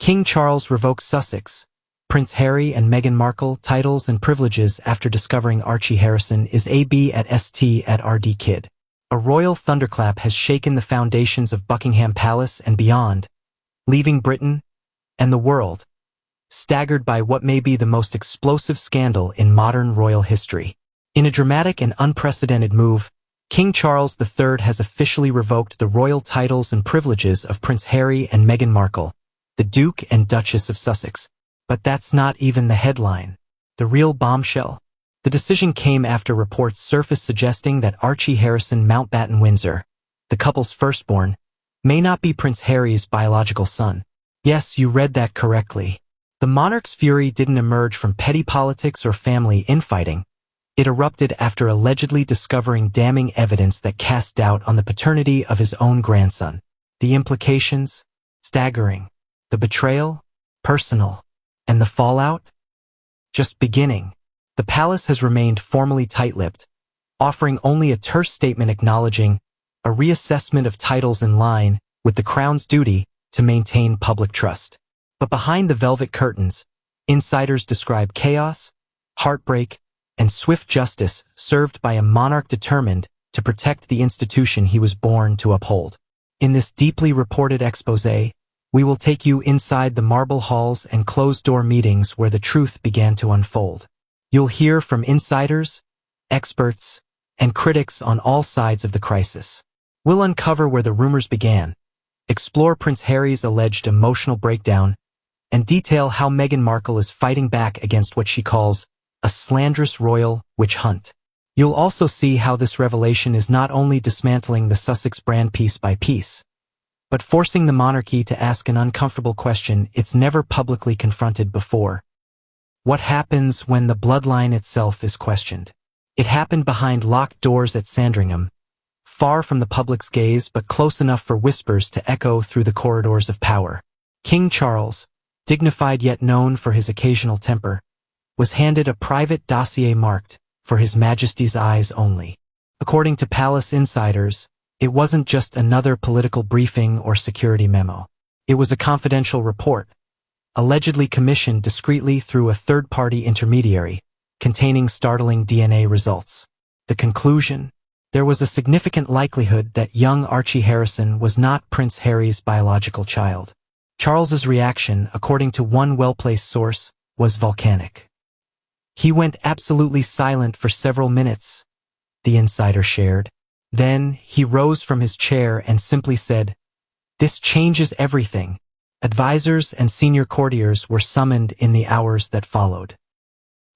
King Charles revokes Sussex, Prince Harry and Meghan Markle titles and privileges after discovering Archie Harrison is AB at ST at RD Kid. A royal thunderclap has shaken the foundations of Buckingham Palace and beyond, leaving Britain and the world staggered by what may be the most explosive scandal in modern royal history. In a dramatic and unprecedented move, King Charles III has officially revoked the royal titles and privileges of Prince Harry and Meghan Markle, the Duke and Duchess of Sussex. But that's not even the headline. The real bombshell. The decision came after reports surfaced suggesting that Archie Harrison Mountbatten-Windsor, the couple's firstborn, may not be Prince Harry's biological son. Yes, you read that correctly. The monarch's fury didn't emerge from petty politics or family infighting. It erupted after allegedly discovering damning evidence that cast doubt on the paternity of his own grandson. The implications? Staggering. The betrayal? Personal. And the fallout? Just beginning. The palace has remained formally tight-lipped, offering only a terse statement acknowledging a reassessment of titles in line with the crown's duty to maintain public trust. But behind the velvet curtains, insiders describe chaos, heartbreak, and swift justice served by a monarch determined to protect the institution he was born to uphold. In this deeply reported exposé, we will take you inside the marble halls and closed-door meetings where the truth began to unfold. You'll hear from insiders, experts, and critics on all sides of the crisis. We'll uncover where the rumors began, explore Prince Harry's alleged emotional breakdown, and detail how Meghan Markle is fighting back against what she calls a slanderous royal witch hunt. You'll also see how this revelation is not only dismantling the Sussex brand piece by piece, but forcing the monarchy to ask an uncomfortable question it's never publicly confronted before. What happens when the bloodline itself is questioned? It happened behind locked doors at Sandringham, far from the public's gaze but close enough for whispers to echo through the corridors of power. King Charles, dignified yet known for his occasional temper, was handed a private dossier marked, "For His Majesty's eyes only." According to palace insiders, it wasn't just another political briefing or security memo. It was a confidential report, allegedly commissioned discreetly through a third-party intermediary, containing startling DNA results. The conclusion? There was a significant likelihood that young Archie Harrison was not Prince Harry's biological child. Charles's reaction, according to one well-placed source, was volcanic. He went absolutely silent for several minutes, the insider shared. Then he rose from his chair and simply said, "This changes everything." Advisors and senior courtiers were summoned in the hours that followed.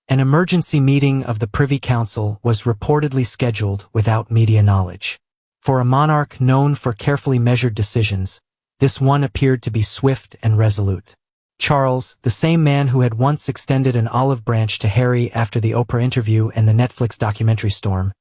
An emergency meeting of the Privy Council was reportedly scheduled without media knowledge. For a monarch known for carefully measured decisions, this one appeared to be swift and resolute. Charles, the same man who had once extended an olive branch to Harry after the Oprah interview and the Netflix documentary storm,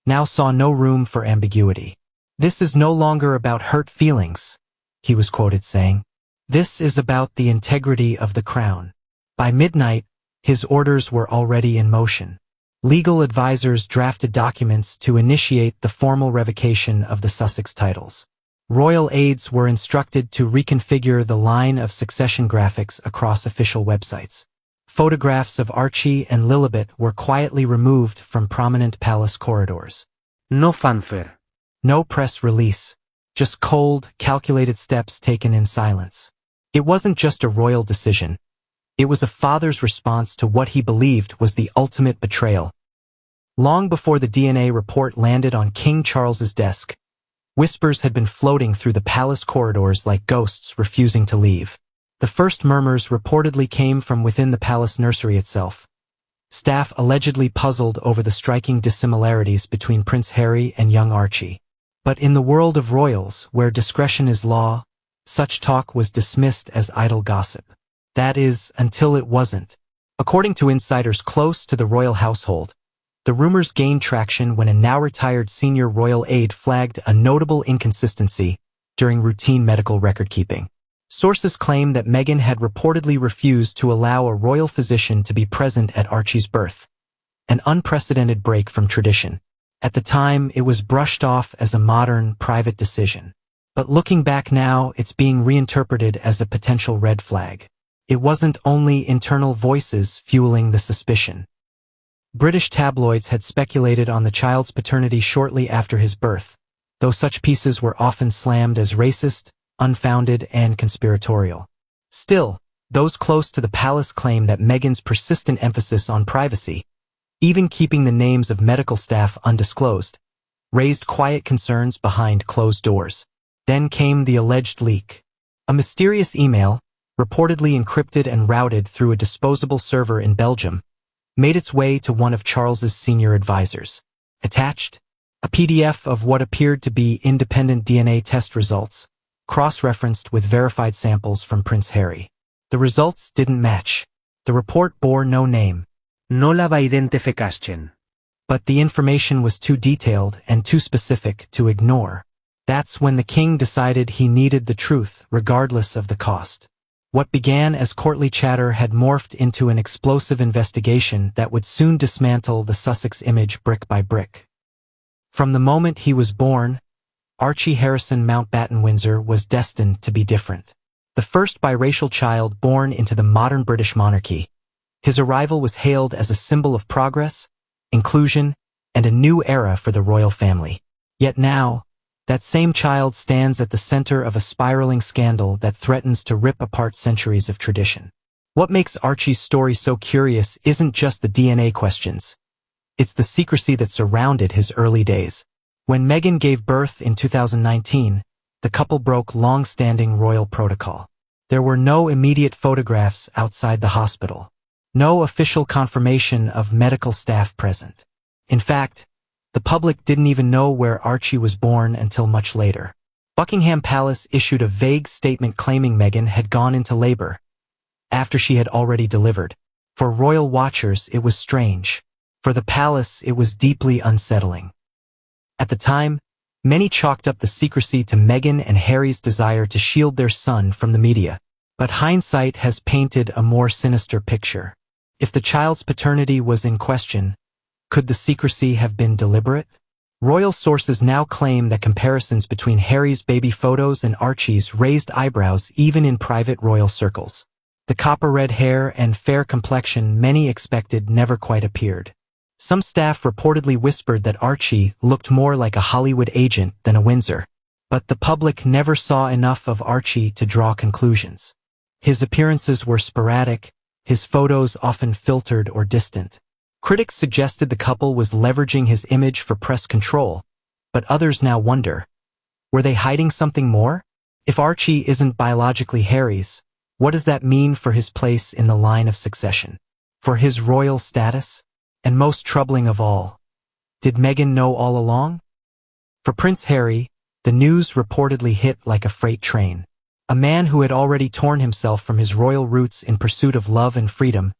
now saw no room for ambiguity. "This is no longer about hurt feelings," he was quoted saying. "This is about the integrity of the crown." By midnight, his orders were already in motion. Legal advisors drafted documents to initiate the formal revocation of the Sussex titles. Royal aides were instructed to reconfigure the line of succession graphics across official websites. Photographs of Archie and Lilibet were quietly removed from prominent palace corridors. No fanfare. No press release. Just cold, calculated steps taken in silence. It wasn't just a royal decision. It was a father's response to what he believed was the ultimate betrayal. Long before the DNA report landed on King Charles's desk, whispers had been floating through the palace corridors like ghosts refusing to leave. The first murmurs reportedly came from within the palace nursery itself. Staff allegedly puzzled over the striking dissimilarities between Prince Harry and young Archie. But in the world of royals, where discretion is law, such talk was dismissed as idle gossip. That is, until it wasn't. According to insiders close to the royal household, the rumors gained traction when a now-retired senior royal aide flagged a notable inconsistency during routine medical record-keeping. Sources claim that Meghan had reportedly refused to allow a royal physician to be present at Archie's birth, an unprecedented break from tradition. At the time, it was brushed off as a modern, private decision. But looking back now, it's being reinterpreted as a potential red flag. It wasn't only internal voices fueling the suspicion. British tabloids had speculated on the child's paternity shortly after his birth, though such pieces were often slammed as racist, unfounded, and conspiratorial. Still, those close to the palace claim that Meghan's persistent emphasis on privacy, even keeping the names of medical staff undisclosed, raised quiet concerns behind closed doors. Then came the alleged leak. A mysterious email, reportedly encrypted and routed through a disposable server in Belgium, made its way to one of Charles's senior advisors. Attached, a PDF of what appeared to be independent DNA test results, cross-referenced with verified samples from Prince Harry. The results didn't match. The report bore no name. No la identificación. But the information was too detailed and too specific to ignore. That's when the king decided he needed the truth, regardless of the cost. What began as courtly chatter had morphed into an explosive investigation that would soon dismantle the Sussex image brick by brick. From the moment he was born, Archie Harrison Mountbatten Windsor was destined to be different. The first biracial child born into the modern British monarchy, his arrival was hailed as a symbol of progress, inclusion, and a new era for the royal family. Yet now, that same child stands at the center of a spiraling scandal that threatens to rip apart centuries of tradition. What makes Archie's story so curious isn't just the DNA questions. It's the secrecy that surrounded his early days. When Meghan gave birth in 2019, the couple broke long-standing royal protocol. There were no immediate photographs outside the hospital. No official confirmation of medical staff present. In fact, the public didn't even know where Archie was born until much later. Buckingham Palace issued a vague statement claiming Meghan had gone into labor after she had already delivered. For royal watchers, it was strange. For the palace, it was deeply unsettling. At the time, many chalked up the secrecy to Meghan and Harry's desire to shield their son from the media. But hindsight has painted a more sinister picture. If the child's paternity was in question, could the secrecy have been deliberate? Royal sources now claim that comparisons between Harry's baby photos and Archie's raised eyebrows even in private royal circles. The copper-red hair and fair complexion many expected never quite appeared. Some staff reportedly whispered that Archie looked more like a Hollywood agent than a Windsor. But the public never saw enough of Archie to draw conclusions. His appearances were sporadic, his photos often filtered or distant. Critics suggested the couple was leveraging his image for press control, but others now wonder, were they hiding something more? If Archie isn't biologically Harry's, what does that mean for his place in the line of succession? For his royal status? And most troubling of all, did Meghan know all along? For Prince Harry, the news reportedly hit like a freight train. A man who had already torn himself from his royal roots in pursuit of love and freedom,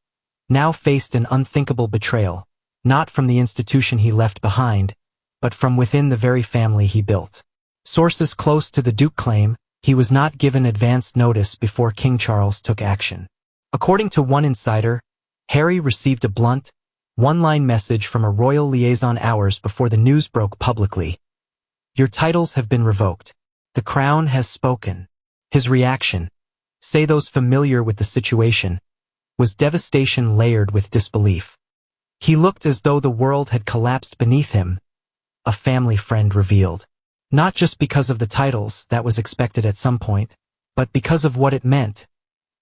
now faced an unthinkable betrayal, not from the institution he left behind, but from within the very family he built. Sources close to the Duke claim he was not given advance notice before King Charles took action. According to one insider, Harry received a blunt, one-line message from a royal liaison hours before the news broke publicly. Your titles have been revoked. The crown has spoken. His reaction, say those familiar with the situation, was devastation layered with disbelief. He looked as though the world had collapsed beneath him, a family friend revealed. Not just because of the titles, that was expected at some point, but because of what it meant,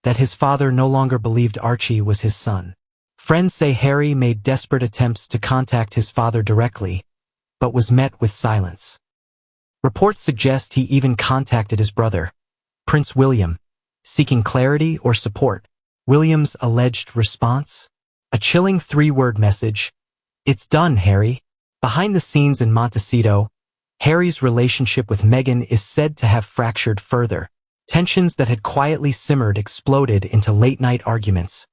that his father no longer believed Archie was his son. Friends say Harry made desperate attempts to contact his father directly, but was met with silence. Reports suggest he even contacted his brother, Prince William, seeking clarity or support. William's alleged response? A chilling three-word message, "It's done, Harry." Behind the scenes in Montecito, Harry's relationship with Meghan is said to have fractured further. Tensions that had quietly simmered exploded into late-night arguments,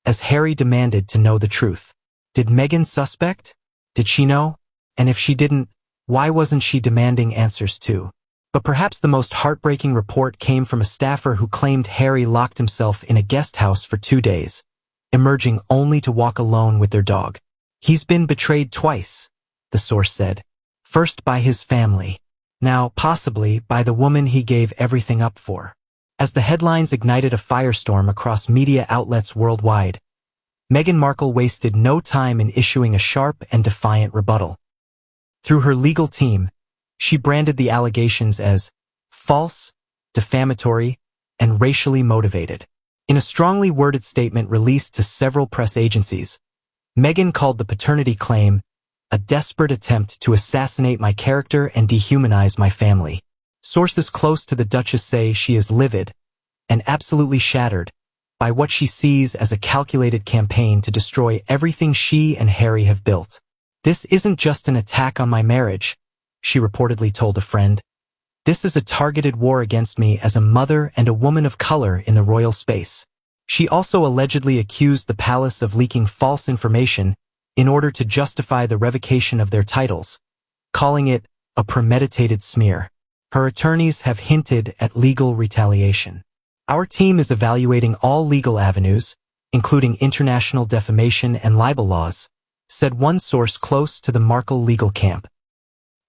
as Harry demanded to know the truth. Did Meghan suspect? Did she know? And if she didn't, why wasn't she demanding answers too? But perhaps the most heartbreaking report came from a staffer who claimed Harry locked himself in a guest house for 2 days, emerging only to walk alone with their dog. He's been betrayed twice, the source said. First by his family. Now, possibly, by the woman he gave everything up for. As the headlines ignited a firestorm across media outlets worldwide, Meghan Markle wasted no time in issuing a sharp and defiant rebuttal. Through her legal team, she branded the allegations as false, defamatory, and racially motivated. In a strongly worded statement released to several press agencies, Meghan called the paternity claim a desperate attempt to assassinate my character and dehumanize my family. Sources close to the Duchess say she is livid and absolutely shattered by what she sees as a calculated campaign to destroy everything she and Harry have built. "This isn't just an attack on my marriage," she reportedly told a friend. "This is a targeted war against me as a mother and a woman of color in the royal space." She also allegedly accused the palace of leaking false information in order to justify the revocation of their titles, calling it a premeditated smear. Her attorneys have hinted at legal retaliation. "Our team is evaluating all legal avenues, including international defamation and libel laws," said one source close to the Markle legal camp.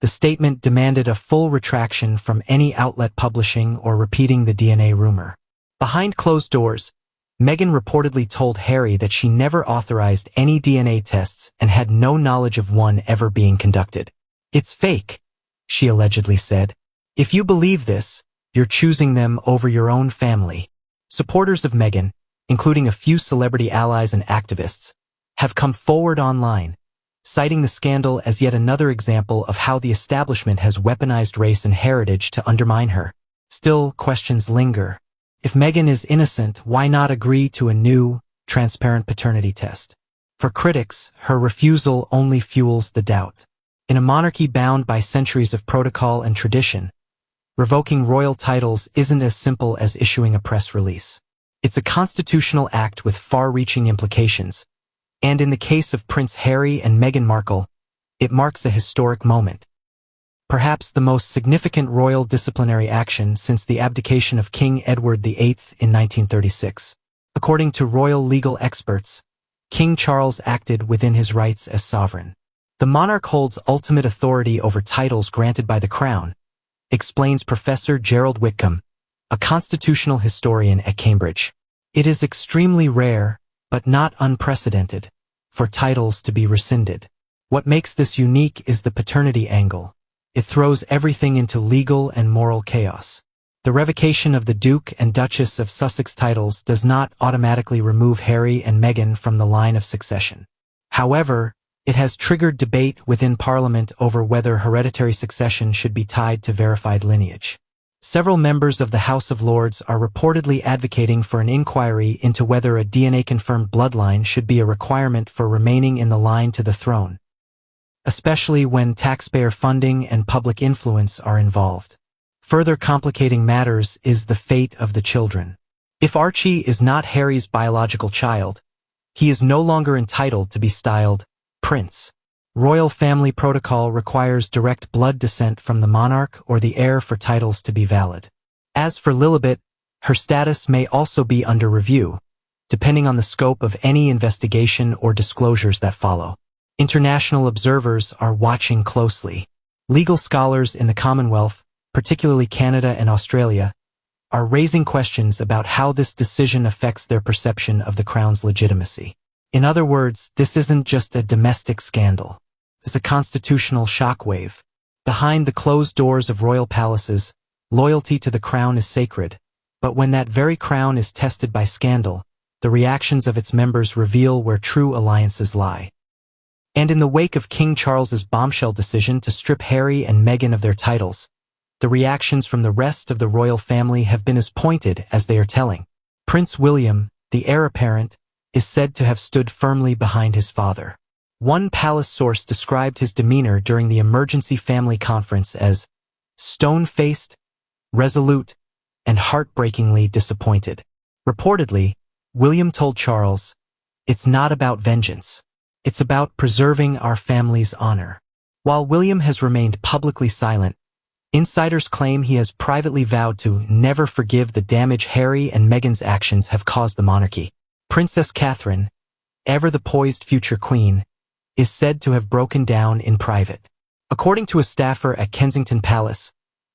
The statement demanded a full retraction from any outlet publishing or repeating the DNA rumor. Behind closed doors, Meghan reportedly told Harry that she never authorized any DNA tests and had no knowledge of one ever being conducted. "It's fake," she allegedly said. "If you believe this, you're choosing them over your own family." Supporters of Meghan, including a few celebrity allies and activists, have come forward online, citing the scandal as yet another example of how the establishment has weaponized race and heritage to undermine her. Still, questions linger. If Meghan is innocent, why not agree to a new, transparent paternity test? For critics, her refusal only fuels the doubt. In a monarchy bound by centuries of protocol and tradition, revoking royal titles isn't as simple as issuing a press release. It's a constitutional act with far-reaching implications, and in the case of Prince Harry and Meghan Markle, it marks a historic moment. Perhaps the most significant royal disciplinary action since the abdication of King Edward VIII in 1936. According to royal legal experts, King Charles acted within his rights as sovereign. The monarch holds ultimate authority over titles granted by the crown, explains Professor Gerald Whitcomb, a constitutional historian at Cambridge. It is extremely rare, but not unprecedented, for titles to be rescinded. What makes this unique is the paternity angle. It throws everything into legal and moral chaos. The revocation of the Duke and Duchess of Sussex titles does not automatically remove Harry and Meghan from the line of succession. However, it has triggered debate within Parliament over whether hereditary succession should be tied to verified lineage. Several members of the House of Lords are reportedly advocating for an inquiry into whether a DNA-confirmed bloodline should be a requirement for remaining in the line to the throne, especially when taxpayer funding and public influence are involved. Further complicating matters is the fate of the children. If Archie is not Harry's biological child, he is no longer entitled to be styled Prince. Royal family protocol requires direct blood descent from the monarch or the heir for titles to be valid. As for Lilibet, her status may also be under review, depending on the scope of any investigation or disclosures that follow. International observers are watching closely. Legal scholars in the Commonwealth, particularly Canada and Australia, are raising questions about how this decision affects their perception of the crown's legitimacy. In other words, this isn't just a domestic scandal. It's a constitutional shockwave. Behind the closed doors of royal palaces, loyalty to the crown is sacred, but when that very crown is tested by scandal, the reactions of its members reveal where true alliances lie. And in the wake of King Charles's bombshell decision to strip Harry and Meghan of their titles, the reactions from the rest of the royal family have been as pointed as they are telling. Prince William, the heir apparent, is said to have stood firmly behind his father. One palace source described his demeanor during the emergency family conference as stone-faced, resolute, and heartbreakingly disappointed. Reportedly, William told Charles, "It's not about vengeance. It's about preserving our family's honor." While William has remained publicly silent, insiders claim he has privately vowed to never forgive the damage Harry and Meghan's actions have caused the monarchy. Princess Catherine, ever the poised future queen, is said to have broken down in private. According to a staffer at Kensington Palace,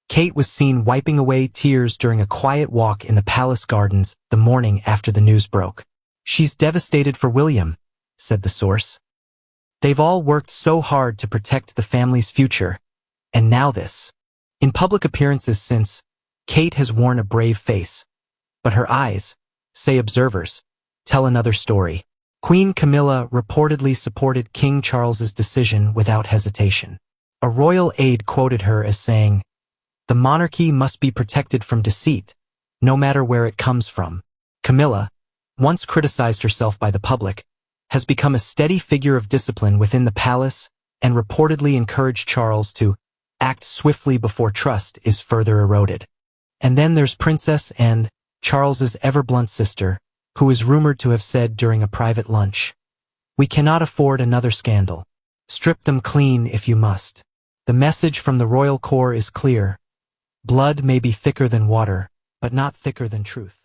Kate was seen wiping away tears during a quiet walk in the palace gardens the morning after the news broke. "She's devastated for William," said the source. "They've all worked so hard to protect the family's future, and now this." In public appearances since, Kate has worn a brave face, but her eyes, say observers, tell another story. Queen Camilla reportedly supported King Charles's decision without hesitation. A royal aide quoted her as saying, "The monarchy must be protected from deceit, no matter where it comes from." Camilla, once criticized herself by the public, has become a steady figure of discipline within the palace and reportedly encouraged Charles to act swiftly before trust is further eroded. And then there's Princess and Charles's ever-blunt sister, who is rumored to have said during a private lunch, "We cannot afford another scandal. Strip them clean if you must." The message from the royal core is clear. Blood may be thicker than water, but not thicker than truth.